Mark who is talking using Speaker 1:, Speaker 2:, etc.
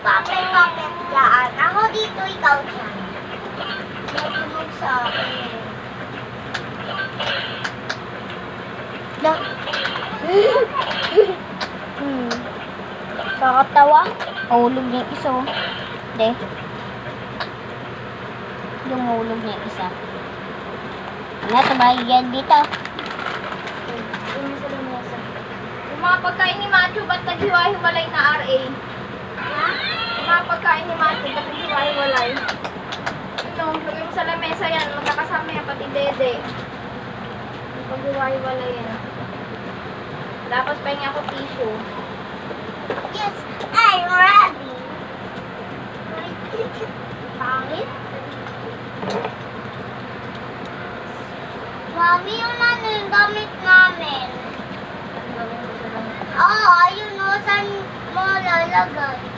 Speaker 1: papel dyan. Ako dito, ikaw dyan. Natulog sa akin.
Speaker 2: Kakatawa. Mahulog niya yung isa. Oh. Hindi. Yung mahulog niya yung isa. Ano, tumahig yan dito.
Speaker 3: Yung mga pagkain ni Matthew, ba't naghiwa-hiwalay na RA?
Speaker 1: Ha?
Speaker 3: Yung mga pagkain ni Matthew, ba't naghiwa-hiwalay? Ano, lagay mo sa lamesa yan, magkakasama yan, pati dede. Yung paghiwa-hiwalay yan. Tapos pahinga ako tissue.
Speaker 1: Yes, I'm ready. Pangit? Mami, yung ano yung gamit namin. Oo, ayun o, saan mo lalagay?